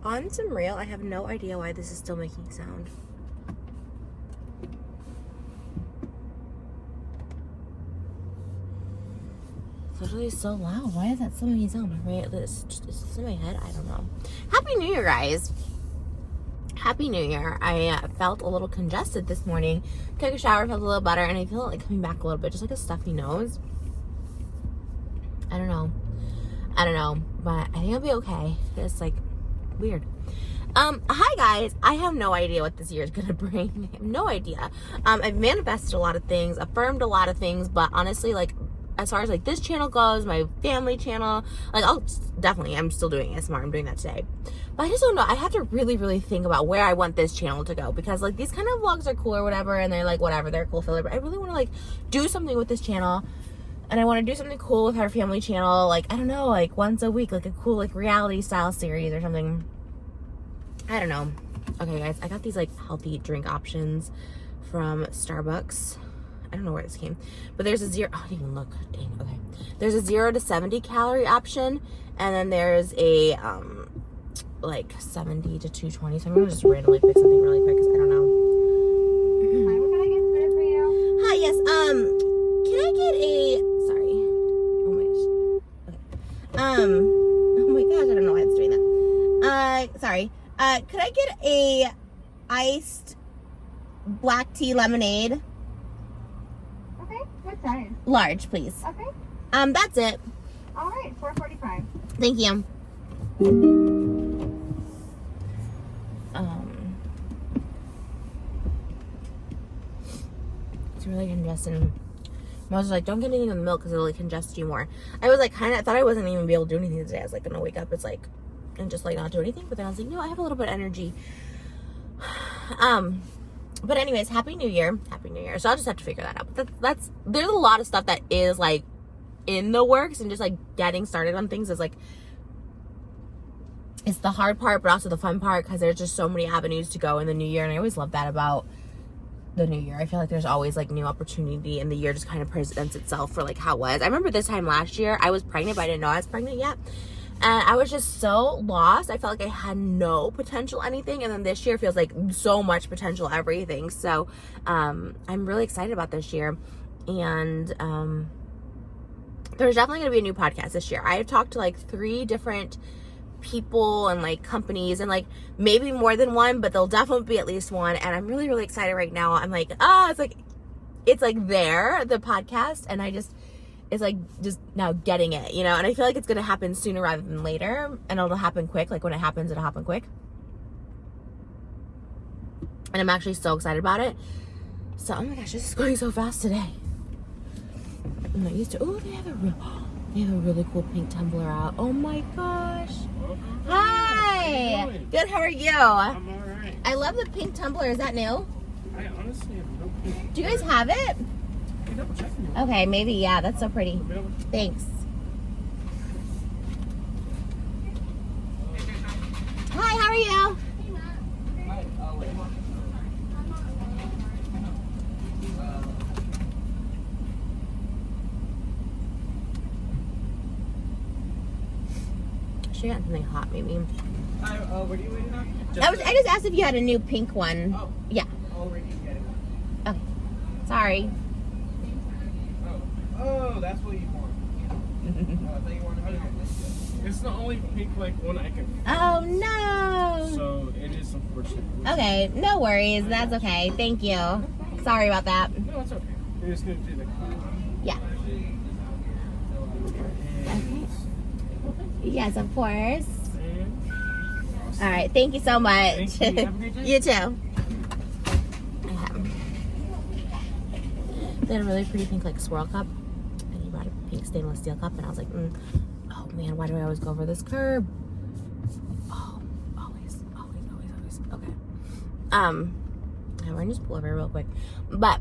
On some real, I have no idea why this is still making sound. It's literally so loud. Why is that still making sound? Right? Is this in my head? I don't know. Happy New Year, guys. Happy New Year. I felt a little congested this morning. Took a shower, felt a little better, and I feel it like coming back a little bit, just like a stuffy nose. I don't know, but I think I'll be okay. It's like weird. Hi guys. I have no idea what this year is gonna bring. I have no idea. I've manifested a lot of things, affirmed a lot of things, but honestly, like, as far as like this channel goes, my family channel, like I'm still doing ASMR. I'm doing that today. But I just don't know. I have to really, really think about where I want this channel to go, because like these kind of vlogs are cool or whatever, and they're like whatever, they're cool filler, but I really want to like do something with this channel. And I want to do something cool with our family channel, like, I don't know, like once a week, like a cool like reality style series or something. I don't know. Okay guys, I got these like healthy drink options from Starbucks. I don't know where this came, but there's a zero, oh, I didn't even look, dang, okay. There's a 0 to 70 calorie option, and then there's a, like 70 to 220, so I'm gonna just randomly pick something really quick, because I don't know. Hi, what can I get started for you? Hi, yes, can I get a, sorry, oh my gosh, okay. Oh my gosh, I don't know why it's doing that. Sorry, could I get a iced black tea lemonade? Okay, what size? Large, please. Okay. That's it. All right, $4.45. Thank you. It's really congesting. I was like, don't get anything in the milk because it'll like congest you more. I was like, kind of thought I wasn't even be able to do anything today. I was like, gonna wake up, it's like, and just like not do anything. But then I was like, no, I have a little bit of energy. But anyways, Happy New Year. Happy New Year. So I'll just have to figure that out. But there's a lot of stuff that is like in the works, and just like getting started on things is like, it's the hard part, but also the fun part, because there's just so many avenues to go in the new year. And I always love that about the new year. I feel like there's always like new opportunity, and the year just kind of presents itself for like how it was. I remember this time last year, I was pregnant, but I didn't know I was pregnant yet. And I was just so lost. I felt like I had no potential anything. And then this year feels like so much potential everything. So I'm really excited about this year. And there's definitely going to be a new podcast this year. I've talked to like 3 different people and like companies, and like maybe more than one, but there'll definitely be at least one. And I'm really, really excited right now. I'm like, it's like there, the podcast. And it's like just now getting it, you know, and I feel like it's going to happen sooner rather than later, and it'll happen quick. Like when it happens, it'll happen quick. And I'm actually so excited about it. So, oh my gosh, this is going so fast today. I'm not used to, oh, they have a really cool pink tumbler out. Oh my gosh. Hi. Good, how are you? I'm all right. I love the pink tumbler. Is that new? I honestly have no clue. Do you guys have it? Double checking you. Okay, maybe, yeah, that's so pretty. Thanks. Hi, how are you? Should have gotten something hot, maybe. Hi, what are you waiting on? I just asked if you had a new pink one. Oh. Yeah. Already getting it. Okay. Sorry. Oh, that's what you want. I thought you wanted me to. It's the only pink like one I can Oh no. So it is unfortunate. Okay, no worries. That's okay. Thank you. Sorry about that. No, it's okay. We're just gonna do the Yeah. Okay. Yes, of course. All right. Thank you so much. Thank you. Have a great day. You too. They had a really pretty pink like swirl cup, and he brought a pink stainless steel cup, and I was like, oh man, why do I always go over this curb? Oh, always. Okay. We're gonna just pull over real quick, but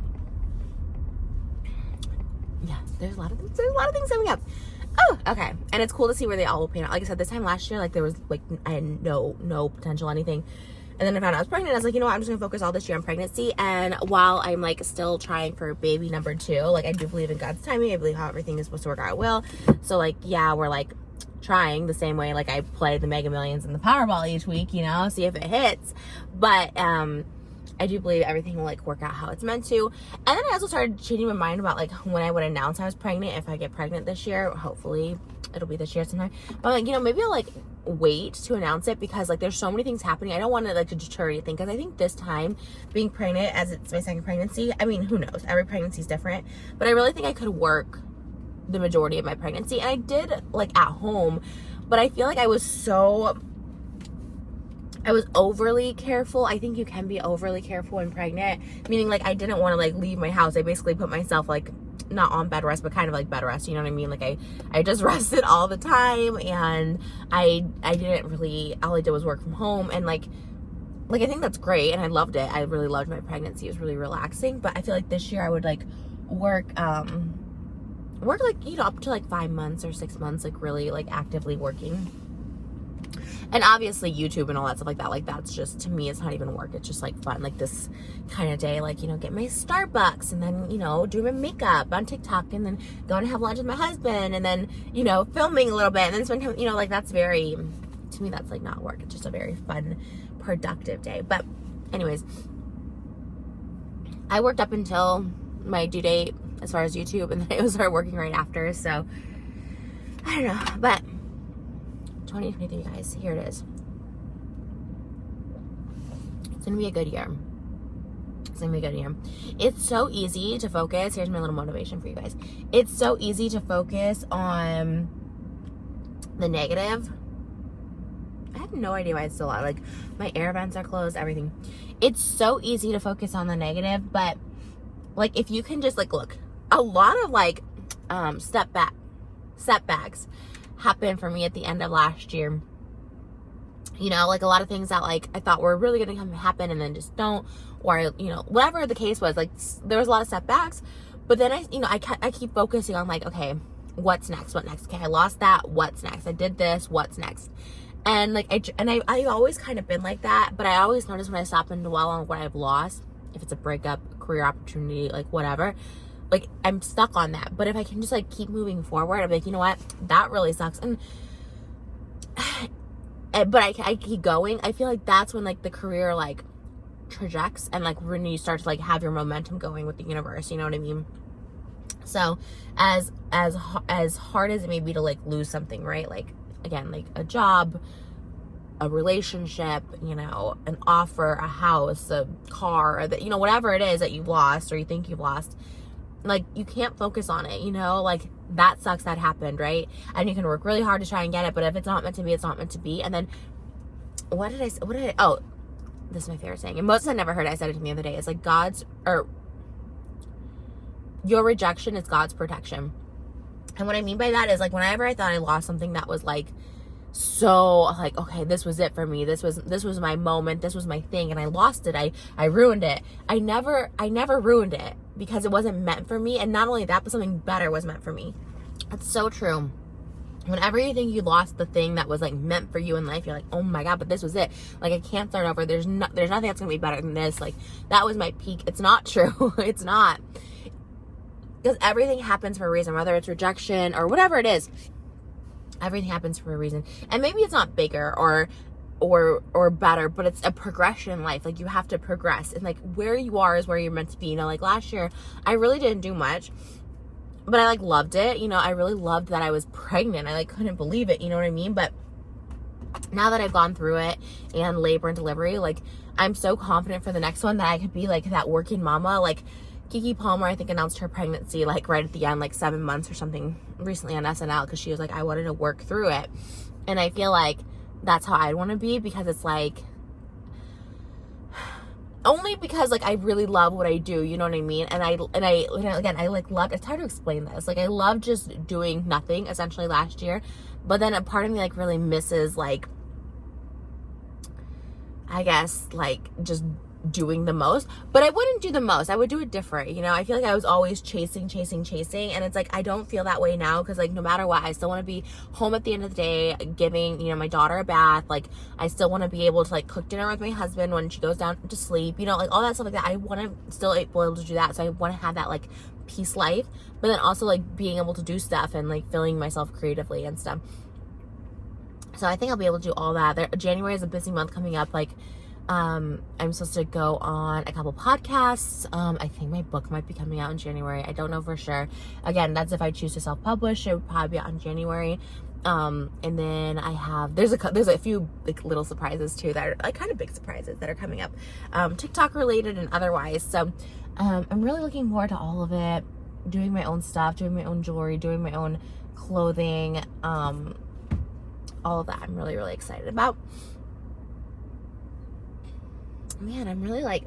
yeah, there's a lot of things coming up. Oh, okay. And it's cool to see where they all will pan out. Like I said, this time last year, like there was like, I had no potential anything. And then I found out I was pregnant. I was like, you know what? I'm just gonna focus all this year on pregnancy. And while I'm like still trying for baby number 2, like I do believe in God's timing. I believe how everything is supposed to work out well. So like, yeah, we're like trying the same way like I play the Mega Millions and the Powerball each week, you know, see if it hits. But I do believe everything will like work out how it's meant to. And then I also started changing my mind about like when I would announce I was pregnant. If I get pregnant this year, hopefully it'll be this year sometime. But like, you know, maybe I'll like wait to announce it, because like there's so many things happening. I don't want to like to deter anything, because I think this time being pregnant, as it's my second pregnancy, I mean, who knows, every pregnancy is different, but I really think I could work the majority of my pregnancy. And I did like at home, but I feel like I was overly careful. I think you can be overly careful when pregnant, meaning like I didn't want to like leave my house. I basically put myself like not on bed rest, but kind of like bed rest, you know what I mean? Like I just rested all the time, and I didn't really, all I did was work from home, and like I think that's great, and I loved it. I really loved my pregnancy. It was really relaxing. But I feel like this year I would like work like, you know, up to like 5 months or 6 months, like really like actively working. And obviously YouTube and all that stuff like that, like that's just, to me, it's not even work. It's just like fun, like this kind of day, like, you know, get my Starbucks, and then, you know, do my makeup on TikTok, and then go and have lunch with my husband, and then, you know, filming a little bit, and then spend time, you know, like that's very, to me, that's like not work. It's just a very fun, productive day. But anyways, I worked up until my due date as far as YouTube, and then I started working right after. So I don't know, but 2023, guys, here it is. It's gonna be a good year. It's gonna be a good year. It's so easy to focus. Here's my little motivation for you guys. It's so easy to focus on the negative. I have no idea why it's still out. Like, my air vents are closed, everything. It's so easy to focus on the negative, but like if you can just like look, a lot of like setbacks happened for me at the end of last year. You know, like a lot of things that like I thought were really going to happen and then just don't, or, you know, whatever the case was, like there was a lot of setbacks. But then I keep focusing on like, okay, what's next? What next? Okay, I lost that. What's next? I did this. What's next? And like I've always kind of been like that, but I always notice when I stop and dwell on what I've lost, if it's a breakup, career opportunity, like whatever, like I'm stuck on that. But if I can just like keep moving forward, I'm like, you know what, that really sucks, but I keep going. I feel like that's when like the career like trajects, and like when you start to like have your momentum going with the universe, you know what I mean? So as hard as it may be to like lose something, right? Like again, like a job, a relationship, you know, an offer, a house, a car, that, you know, whatever it is that you've lost or you think you've lost, like you can't focus on it, you know, like that sucks, that happened, right? And you can work really hard to try and get it, but if it's not meant to be, it's not meant to be. And then oh, this is my favorite saying, and most I never heard it. I said it to me the other day. It's like your rejection is God's protection. And what I mean by that is like whenever I thought I lost something that was like so like, okay, this was it for me, this was my moment, this was my thing, and I lost it, I ruined it. I never ruined it, because it wasn't meant for me. And not only that, but something better was meant for me. That's so true. Whenever you think you lost the thing that was like meant for you in life, you're like, oh my God, but this was it. Like I can't start over. There's nothing that's gonna be better than this. Like that was my peak. It's not true. It's not. Because everything happens for a reason, whether it's rejection or whatever it is. Everything happens for a reason. And maybe it's not bigger or better, but it's a progression in life. Like you have to progress, and like where you are is where you're meant to be. You know, like last year I really didn't do much, but I like loved it. You know, I really loved that I was pregnant. I like couldn't believe it, you know what I mean? But now that I've gone through it and labor and delivery, like I'm so confident for the next one that I could be like that working mama. Like Keke Palmer, I think, announced her pregnancy like right at the end, like 7 months or something, recently on SNL, because she was like, I wanted to work through it. And I feel like that's how I'd want to be, because it's like, only because like I really love what I do, you know what I mean? And I like loved, it's hard to explain this, like I loved just doing nothing essentially last year. But then a part of me like really misses like, I guess like just doing the most. But I wouldn't do the most, I would do it different, you know? I feel like I was always chasing, and it's like I don't feel that way now, because like no matter what, I still want to be home at the end of the day giving, you know, my daughter a bath. Like I still want to be able to like cook dinner with my husband when she goes down to sleep, you know, like all that stuff like that. I want to still be able to do that. So I want to have that like peace life, but then also like being able to do stuff and like filling myself creatively and stuff. So I think I'll be able to do all that. January is a busy month coming up. Like, I'm supposed to go on a couple podcasts. I think my book might be coming out in January. I don't know for sure. Again, that's if I choose to self-publish. It would probably be out in January. And then I have, there's a few like little surprises too that are like kind of big surprises that are coming up, TikTok related and otherwise. So, I'm really looking forward to all of it, doing my own stuff, doing my own jewelry, doing my own clothing, all of that. I'm really, really excited about. Man, I'm really like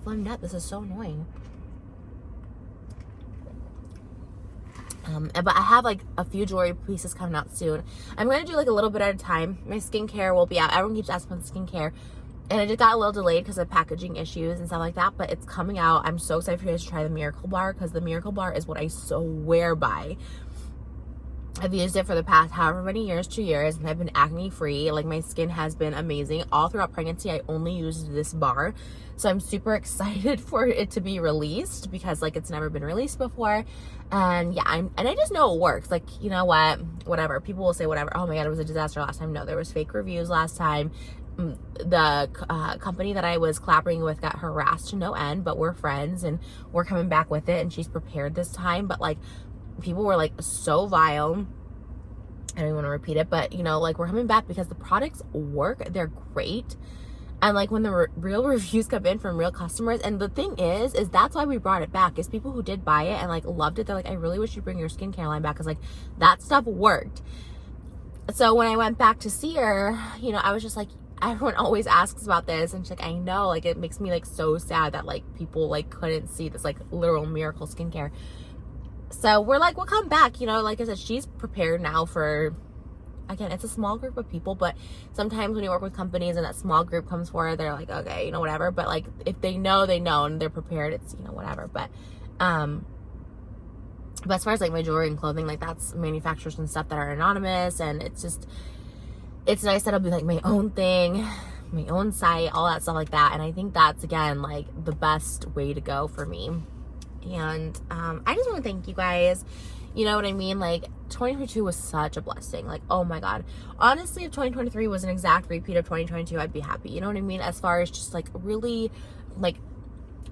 phlegmed up. This is so annoying. But I have like a few jewelry pieces coming out soon. I'm going to do like a little bit at a time. My skincare will be out. Everyone keeps asking about the skincare. And it just got a little delayed because of packaging issues and stuff like that. But it's coming out. I'm so excited for you guys to try the Miracle Bar, because the Miracle Bar is what I swear by. I've used it for the past however many years, 2 years, and I've been acne free. Like, my skin has been amazing. All throughout pregnancy, I only used this bar. So I'm super excited for it to be released, because like it's never been released before. And yeah, I just know it works. Like, you know what, whatever. People will say whatever. Oh my God, it was a disaster last time. No, there was fake reviews last time. The company that I was collaborating with got harassed to no end, but we're friends and we're coming back with it, and she's prepared this time. But like, people were like so vile. I don't even want to repeat it, but you know, like, we're coming back because the products work. They're great. And like, when the real reviews come in from real customers, and the thing is that's why we brought it back, is people who did buy it and like loved it. They're like, I really wish you bring your skincare line back, because like that stuff worked. So when I went back to see her, you know, I was just like, everyone always asks about this, and she's like, I know, like, it makes me like so sad that like people like couldn't see this like literal miracle skincare. So we're like, we'll come back, you know. Like I said, she's prepared now for, again, it's a small group of people, but sometimes when you work with companies and that small group comes forward, they're like, okay, you know, whatever. But like, if they know, and they're prepared, it's, you know, whatever. But as far as like my jewelry and clothing, like, that's manufacturers and stuff that are anonymous, and it's just, it's nice that I'll be like my own thing, my own site, all that stuff like that. And I think that's, again, like the best way to go for me. And I just want to thank you guys. You know what I mean? Like, 2022 was such a blessing. Like, oh my God. Honestly, if 2023 was an exact repeat of 2022, I'd be happy. You know what I mean? As far as just like really like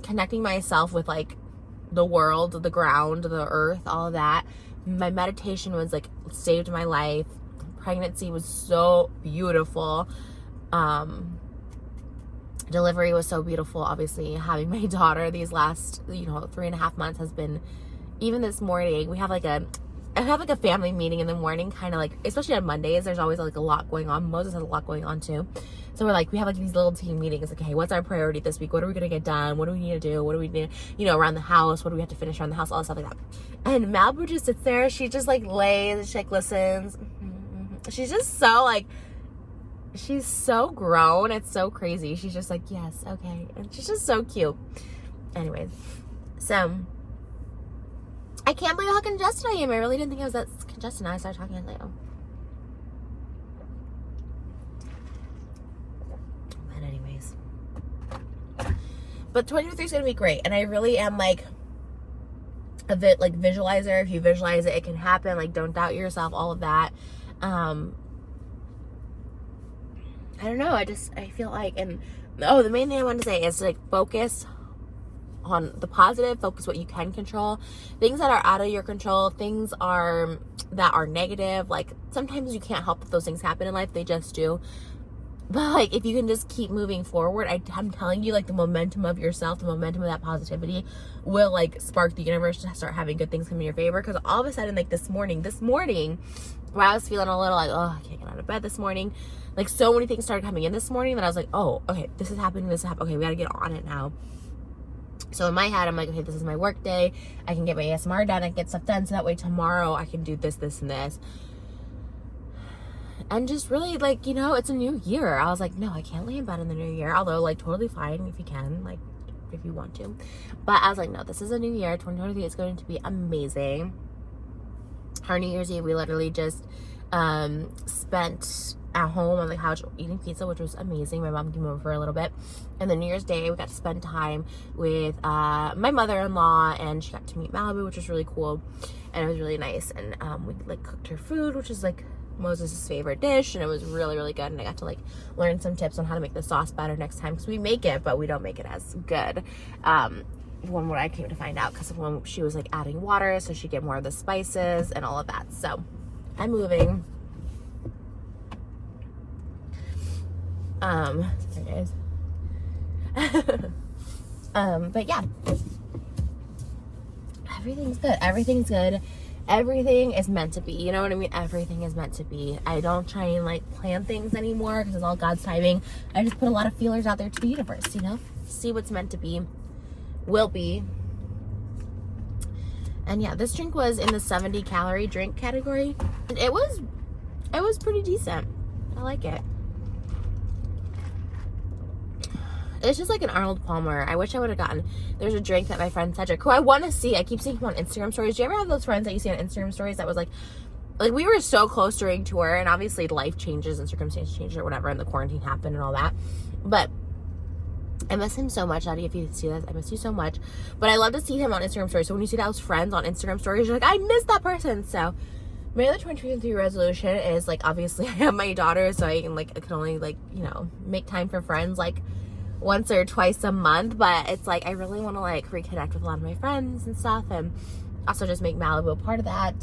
connecting myself with like the world, the ground, the earth, all of that. My meditation was like saved my life. Pregnancy was so beautiful. Delivery was so beautiful. Obviously, having my daughter these last, you know, 3.5 months has been, even this morning, I have like a family meeting in the morning, kind of like, especially on Mondays, there's always like a lot going on. Moses has a lot going on too. So we have like these little team meetings. Like, hey, what's our priority this week? What are we going to get done? What do we need to do? What do we need, you know, around the house? What do we have to finish around the house? All that stuff like that. And Malibu just sits there. She just like lays and she like listens. She's just so like, she's so grown. It's so crazy. She's just like, yes, okay. And she's just so cute. Anyways, so I can't believe how congested I am. I really didn't think I was that congested. Now I started talking like, oh. But anyways, but 2023 is gonna be great, and I really am like a bit like visualizer. If you visualize it, it can happen. Like, don't doubt yourself. All of that. I don't know. I feel like, and the main thing I wanted to say is to like focus on the positive, focus what you can control. Things that are out of your control, things that are negative, like sometimes you can't help that those things happen in life, they just do. But like, if you can just keep moving forward, I'm telling you, like, the momentum of yourself, the momentum of that positivity will like spark the universe to start having good things come in your favor. Because all of a sudden, like this morning where I was feeling a little like, oh, I can't get out of bed this morning, like so many things started coming in this morning that I was like, oh, okay, this is happening, okay, we gotta get on it now. So in my head, I'm like, okay, this is my work day. I can get my ASMR done. I can get stuff done. So that way tomorrow I can do this, and this. And just really, like, you know, it's a new year. I was like, no, I can't lay in bed in the new year. Although, like, totally fine if you can, like, if you want to. But I was like, no, this is a new year. 2023 is going to be amazing. Our New Year's Eve, we literally just spent at home on the couch eating pizza, which was amazing. My mom came over for a little bit. And then New Year's Day, we got to spend time with my mother-in-law, and she got to meet Malibu, which was really cool. And it was really nice. And we like cooked her food, which is like Moses' favorite dish, and it was really, really good. And I got to like learn some tips on how to make the sauce better next time, because we make it, but we don't make it as good. When what I came to find out, because when she was like adding water, so she'd get more of the spices and all of that. So I'm moving. Sorry guys. But yeah, everything's good. Everything's good. Everything is meant to be. You know what I mean? Everything is meant to be. I don't try and like plan things anymore, because it's all God's timing. I just put a lot of feelers out there to the universe, you know? See what's meant to be, will be. And yeah, this drink was in the 70 calorie drink category. And it was pretty decent. I like it. It's just like an Arnold Palmer. I wish I would have gotten, there's a drink that my friend Cedric, who I want to see, I keep seeing him on Instagram stories. Do you ever have those friends that you see on Instagram stories that was like we were so close during tour, and obviously life changes and circumstances change or whatever, and the quarantine happened and all that. But I miss him so much, Daddy. If you see this, I miss you so much. But I love to see him on Instagram stories. So when you see those friends on Instagram stories, you're like, I miss that person. So my other 2023 resolution is like, obviously I have my daughter, so I can like, I can only like, you know, make time for friends like once or twice a month. But it's like I really want to like reconnect with a lot of my friends and stuff, and also just make Malibu a part of that.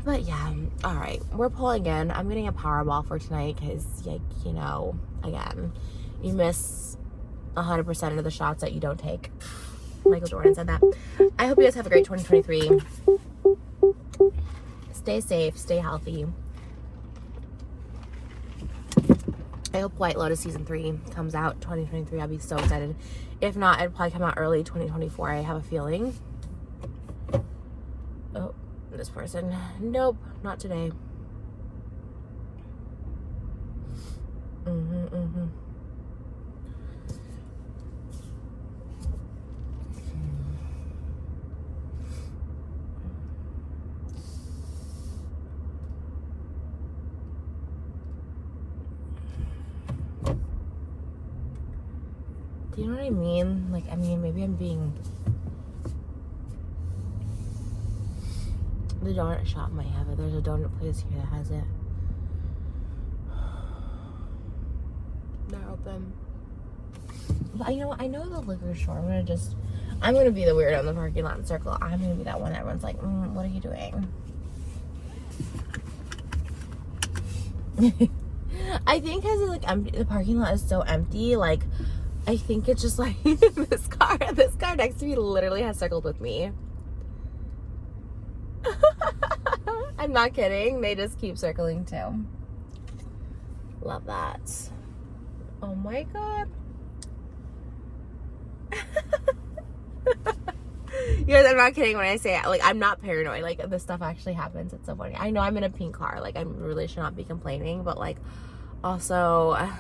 But yeah, all right, we're pulling in. I'm getting a Powerball for tonight, because like, you know, again, you miss 100% of the shots that you don't take. Michael Jordan said that. I hope you guys have a great 2023. Stay safe, stay healthy. I hope White Lotus season 3 comes out 2023. I'll be so excited. If not, it'll probably come out early 2024. I have a feeling. Oh, this person. Nope, not today. Do you know what I mean? Like, I mean, maybe I'm being... The donut shop might have it. There's a donut place here that has it. They're open. But you know what? I know the liquor store. I'm gonna be the weirdo in the parking lot and circle. I'm gonna be that one that everyone's like, what are you doing? I think because like the parking lot is so empty, like I think it's just like this car next to me literally has circled with me. I'm not kidding. They just keep circling too. Love that. Oh my god. You guys, I'm not kidding when I say it. Like, I'm not paranoid. Like, this stuff actually happens. It's so funny. I know I'm in a pink car. Like, I really should not be complaining. But, like, also,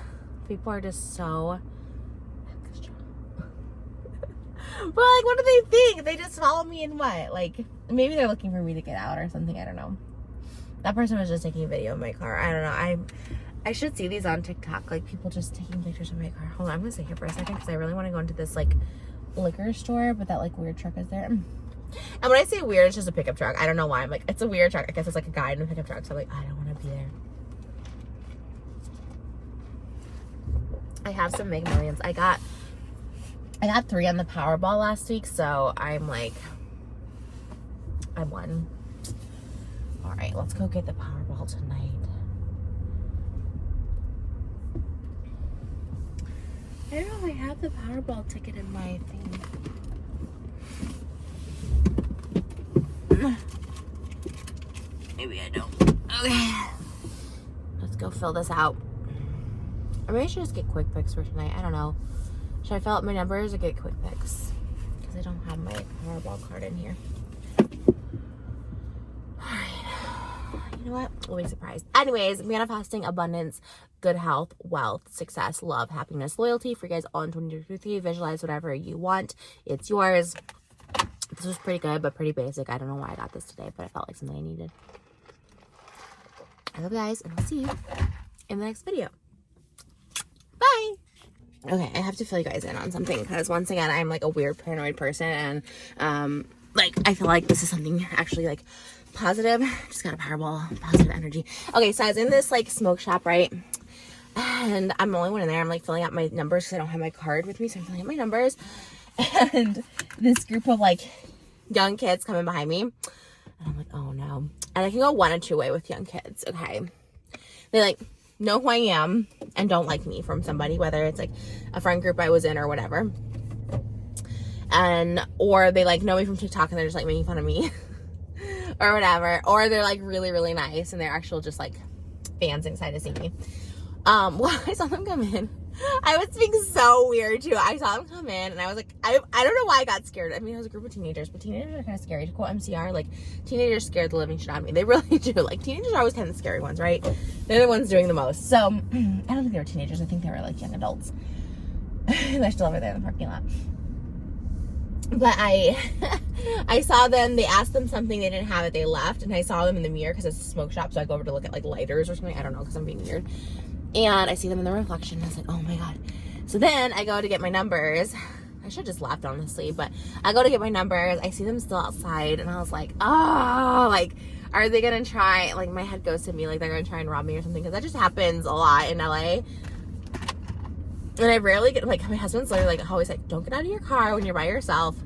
people are just so extra. But, like, what do they think? They just follow me in what? Like, maybe they're looking for me to get out or something. I don't know. That person was just taking a video of my car. I don't know. I should see these on TikTok. Like, people just taking pictures of my car. Hold on. I'm going to sit here for a second because I really want to go into this, like, liquor store, but that like weird truck is there. And when I say weird, it's just a pickup truck. I don't know why. I'm like, it's a weird truck. I guess it's like a guy in a pickup truck. So I'm like, I don't want to be there. I have some Mega Millions. I got 3 on the Powerball last week, so I'm like, I won. All right, let's go get the Powerball tonight. I don't know if I have the Powerball ticket in my thing. Maybe I don't. Okay. Let's go fill this out. I maybe I should just get quick picks for tonight. I don't know. Should I fill out my numbers or get quick picks? Because I don't have my Powerball card in here. Alright. You know what? We'll be surprised. Anyways, manifesting abundance, good health, wealth, success, love, happiness, loyalty for you guys all in 2023. Visualize whatever you want. It's yours. This was pretty good, but pretty basic. I don't know why I got this today, but I felt like something I needed. I love you guys, and I'll see you in the next video. Bye! Okay, I have to fill you guys in on something, because once again, I'm like a weird paranoid person, and like, I feel like this is something actually like positive. Just got a Powerball. Positive energy. Okay, so I was in this like smoke shop, right? And I'm the only one in there. I'm like filling out my numbers because I don't have my card with me, so I'm filling out my numbers. And this group of like young kids coming behind me, and I'm like, oh no. And I can go one or two way with young kids. Okay, they like know who I am and don't like me from somebody, whether it's like a friend group I was in or whatever, and or they like know me from TikTok and they're just like making fun of me or whatever, or they're like really really nice and they're actual just like fans excited to see me. Well, I saw them come in. I was being so weird too. I saw them come in and I was like, I don't know why I got scared. I mean, it was a group of teenagers, but teenagers are kind of scary. To quote MCR, like, teenagers scared the living shit out of me. They really do. Like, teenagers are always kind of the scary ones, right? They're the ones doing the most. So, I don't think they were teenagers. I think they were like young adults. They're still over there in the parking lot. But I saw them, they asked them something, they didn't have it, they left, and I saw them in the mirror because it's a smoke shop, so I go over to look at like lighters or something, I don't know, because I'm being weird. And I see them in the reflection, and I was like, oh my god. So then I go to get my numbers. I should have just left, honestly, but I go to get my numbers, I see them still outside, and I was like, oh, like, are they gonna try, like, my head goes to me, like, they're gonna try and rob me or something, because that just happens a lot in LA. And I rarely get, like, my husband's literally like, always like, don't get out of your car when you're by yourself.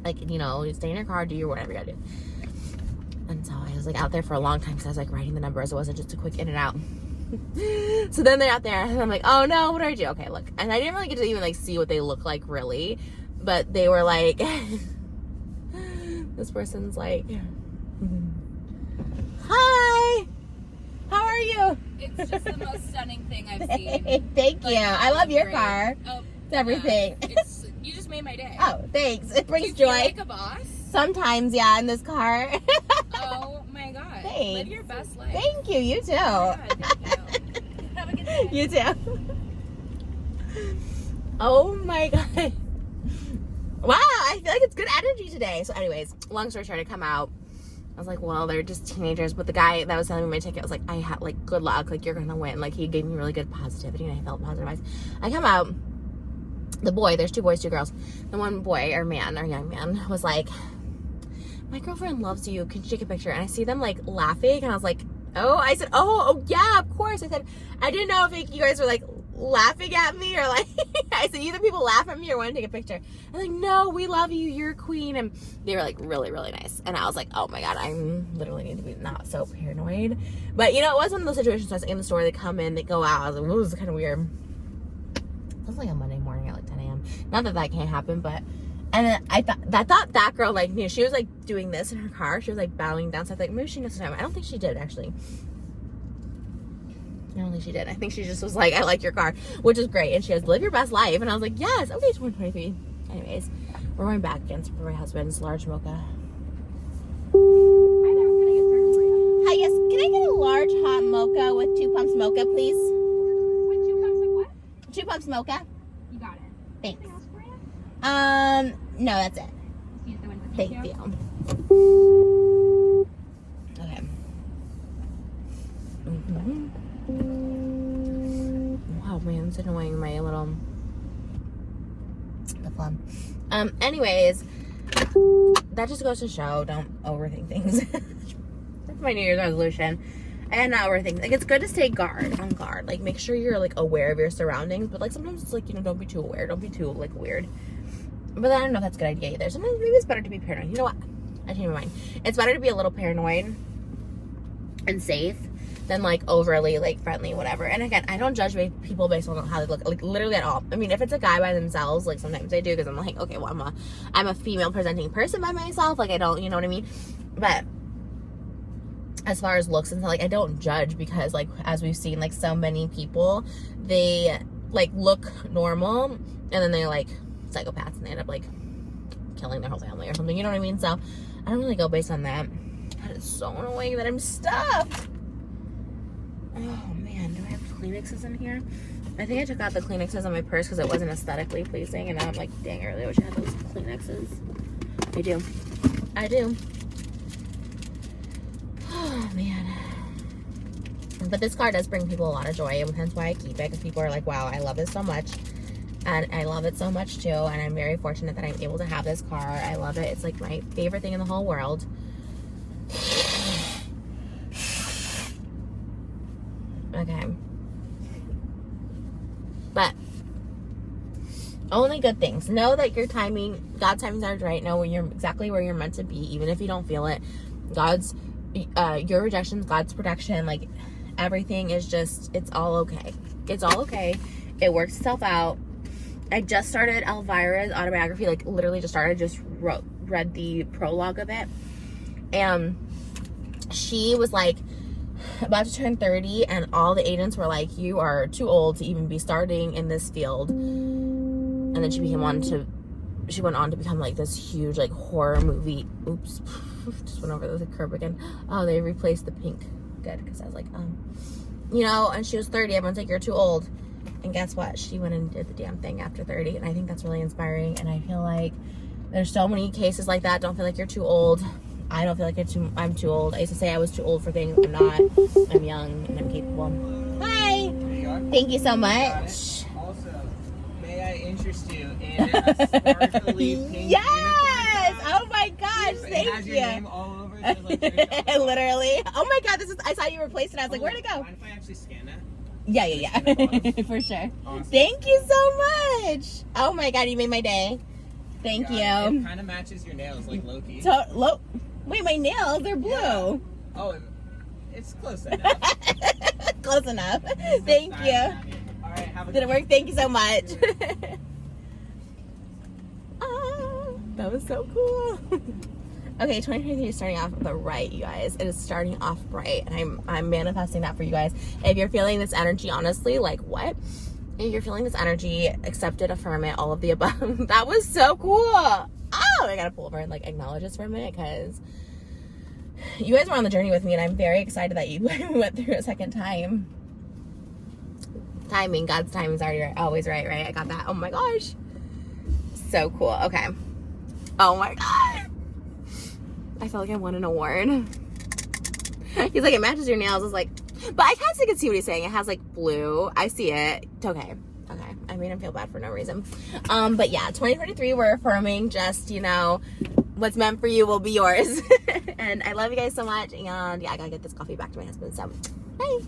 Like, you know, stay in your car, do your whatever you gotta do. And so I was like out there for a long time because I was like writing the numbers. It wasn't just a quick in and out. So then they're out there and I'm like, oh no, what do I do? Okay, look. And I didn't really get to even like see what they look like really. But they were like, this person's like, hi, how are you? It's just the most stunning thing I've seen. Thank Like, you. I love your great. car. Oh, It's everything. you just made my day. Oh, thanks. It brings Do you joy. feel like a boss? Sometimes, yeah, in this car. Oh my god. Thanks. Live your best life. Thank you. You too. Oh my god, thank you. Have a good day. You too. Oh my god. Wow, I feel like it's good energy today. So anyways, long story short, I come out. I was like, well, they're just teenagers. But the guy that was selling me my ticket was like, I had like, good luck. Like, you're going to win. Like, he gave me really good positivity and I felt positive vibes. I come out. The boy, there's 2 boys, 2 girls. The one boy or man or young man was like, my girlfriend loves you. Can you take a picture? And I see them like laughing. And I was like, oh, I said, oh yeah, of course. I said, I didn't know if you guys were like laughing at me or like, I said, either people laugh at me or want to take a picture. I'm like, no, we love you. You're a queen. And they were like really, really nice. And I was like, oh my God, I literally need to be not so paranoid. But you know, it was one of those situations where I was in the store, they come in, they go out. I was like, whoa, this is kind of weird. It was like a Monday morning at like 10 a.m. Not that can't happen, but, and then I thought that girl like knew. She was like doing this in her car. She was like bowing down. So I thought maybe she knows the time. I don't think she did actually. I don't think she did. I think she just was like, I like your car, which is great. And she goes, live your best life. And I was like, yes, okay, 2023. Anyways, we're going back again for my husband's large mocha. Hi there, can I get started for you? Hi, yes, can I get a large hot mocha with 2 pumps mocha, please? With 2 cups of what? 2 pumps mocha. You got it. Thanks. Anything else for you? No, that's it. Use the window. Thank you. Okay. Wow, man, it's annoying my little the phone. Anyways, that just goes to show, don't overthink things. That's my New Year's resolution. And not overthink. Like, it's good to stay on guard. Like, make sure you're like aware of your surroundings. But like sometimes it's like, you know, don't be too aware. Don't be too like weird. But I don't know if that's a good idea either. Sometimes maybe it's better to be paranoid. You know what? I changed my mind. It's better to be a little paranoid and safe than like overly like friendly, whatever. And again, I don't judge people based on how they look, like literally at all. I mean, if it's a guy by themselves, like sometimes I do because I'm like, okay, well, I'm a female presenting person by myself. Like I don't, you know what I mean? But as far as looks and stuff, like I don't judge because like as we've seen, like so many people, they like look normal and then they like psychopaths and they end up like killing their whole family or something, you know what I mean? So I don't really go based on that. God, it's so annoying that I'm stuffed. Oh man, do I have Kleenexes in here? I think I took out the Kleenexes on my purse because it wasn't aesthetically pleasing, and now I'm like, dang, I really wish I had those Kleenexes. I do. Oh man. But this car does bring people a lot of joy, and hence why I keep it, because people are like, wow, I love this so much. And I love it so much too, and I'm very fortunate that I'm able to have this car. I love it. It's like my favorite thing in the whole world. But only good things. Know that your timing, God's timing is right. Know when you're exactly where you're meant to be, even if you don't feel it. God's, your rejections, God's protection, like everything is just, it's all okay. It's all okay. It works itself out. I just started Elvira's autobiography, like literally just started, read the prologue of it. And she was like about to turn 30, and all the agents were like, you are too old to even be starting in this field. And then she went on to become like this huge like horror movie. Oops, just went over the curb again. Oh, they replaced the pink. Good, because I was like, you know, and she was 30. Everyone's like, you're too old. And guess what? She went and did the damn thing after 30. And I think that's really inspiring. And I feel like there's so many cases like that. Don't feel like you're too old. I don't feel like I'm too old. I used to say I was too old for things. I'm not. I'm young and I'm capable. Hi. There you are. Thank you so much. Also, may I interest you in a sparkly pink Yes! unicorn? Oh my gosh, It thank has you. your name all over it. So like, TRISH. Literally. Oh my god, I saw you replaced it. I was like, where'd it go? Mind if I actually scan that? Yeah. For sure. Awesome. Thank you so much. Oh my god, you made my day. Thank It you. kind of matches your nails, like Loki. Wait, my nails, they're blue. Yeah. Oh, it's close enough. Close enough. Thank you. All right, have a Did it work? Thank you so much. Oh, that was so cool. Okay, 2023 is starting off the right, you guys. It is starting off bright, and I'm manifesting that for you guys. If you're feeling this energy, honestly, like what? If you're feeling this energy, accept it, affirm it, all of the above. That was so cool. Oh, I gotta pull over and like acknowledge this for a minute because you guys were on the journey with me, and I'm very excited that you went through a second time. Timing, God's timing is always right? I got that. Oh my gosh. So cool. Okay. Oh my god. I felt like I won an award. He's like, it matches your nails. I was like, but I kind of can see what he's saying. It has like blue. I see it. It's okay. Okay. I made him feel bad for no reason. But yeah, 2023, we're affirming just, you know, what's meant for you will be yours. And I love you guys so much. And yeah, I gotta get this coffee back to my husband. So, bye.